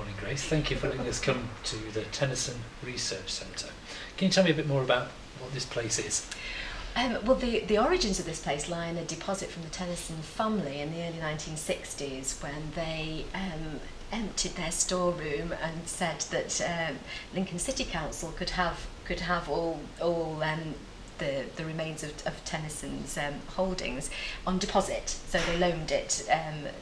morning, Grace. Thank you for letting us come to the Tennyson Research Centre. Can you tell me a bit more about what this place is? Well, the origins of this place lie in a deposit from the Tennyson family in the early 1960s when they emptied their storeroom and said that Lincoln City Council could have all the remains of Tennyson's holdings on deposit. So they loaned it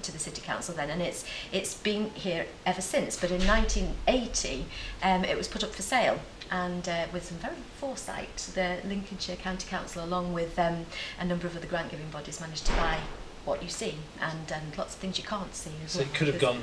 to the City Council then, and it's been here ever since. But in 1980, it was put up for sale. And with some very foresight, the Lincolnshire County Council, along with a number of other grant-giving bodies, managed to buy what you see and lots of things you can't see as so well. It could have gone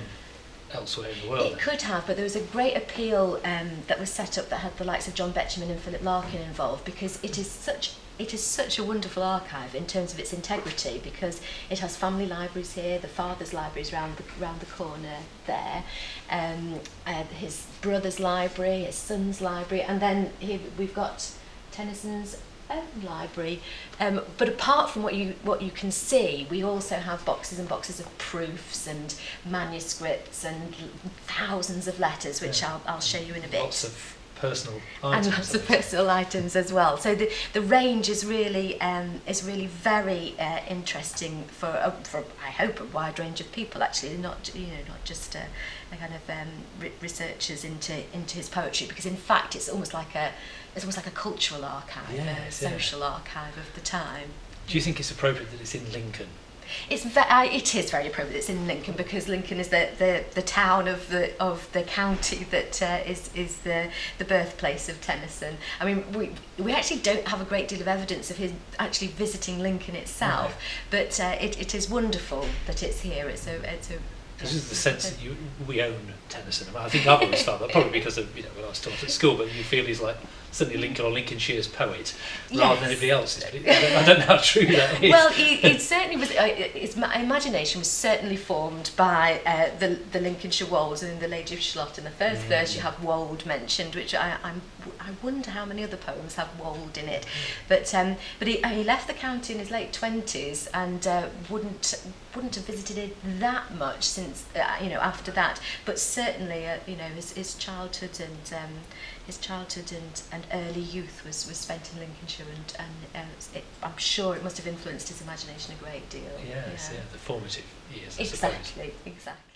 elsewhere in the world. It could have, but there was a great appeal that was set up that had the likes of John Betjeman and Philip Larkin involved, because it is such a wonderful archive in terms of its integrity, because it has family libraries here, the father's libraries round the corner there, his brother's library, his son's library, and then here we've got Tennyson's own library. But apart from what you can see, we also have boxes and boxes of proofs and manuscripts and thousands of letters, which I'll show you in a bit. Lots of personal items. And lots of personal items as well. So the range is really very interesting for I hope a wide range of people, actually, not just a kind of researchers into his poetry, because in fact it's almost like a cultural archive, a social archive of the time. Do you think it's appropriate that it's in Lincoln? It is very appropriate. It's in Lincoln because Lincoln is the town of the county that is the birthplace of Tennyson. I mean, we actually don't have a great deal of evidence of his actually visiting Lincoln itself, but it is wonderful that it's here. It's a This is the sense that we own Tennyson. I think I've always felt that, probably because of when I was taught at school, but you feel he's like certainly Lincoln or Lincolnshire's poet rather than anybody else's. I don't know how true that is. Well, it certainly was. His imagination was certainly formed by the Lincolnshire wolds, and in the Lady of Shalott, in the first verse you have wold mentioned, which I wonder how many other poems have wold in it. But he left the county in his late 20s and wouldn't have visited it that much since after that. But certainly his childhood and early youth was spent in Lincolnshire, and I'm sure it must have influenced his imagination a great deal. Yes, the formative years. I Exactly, suppose. exactly.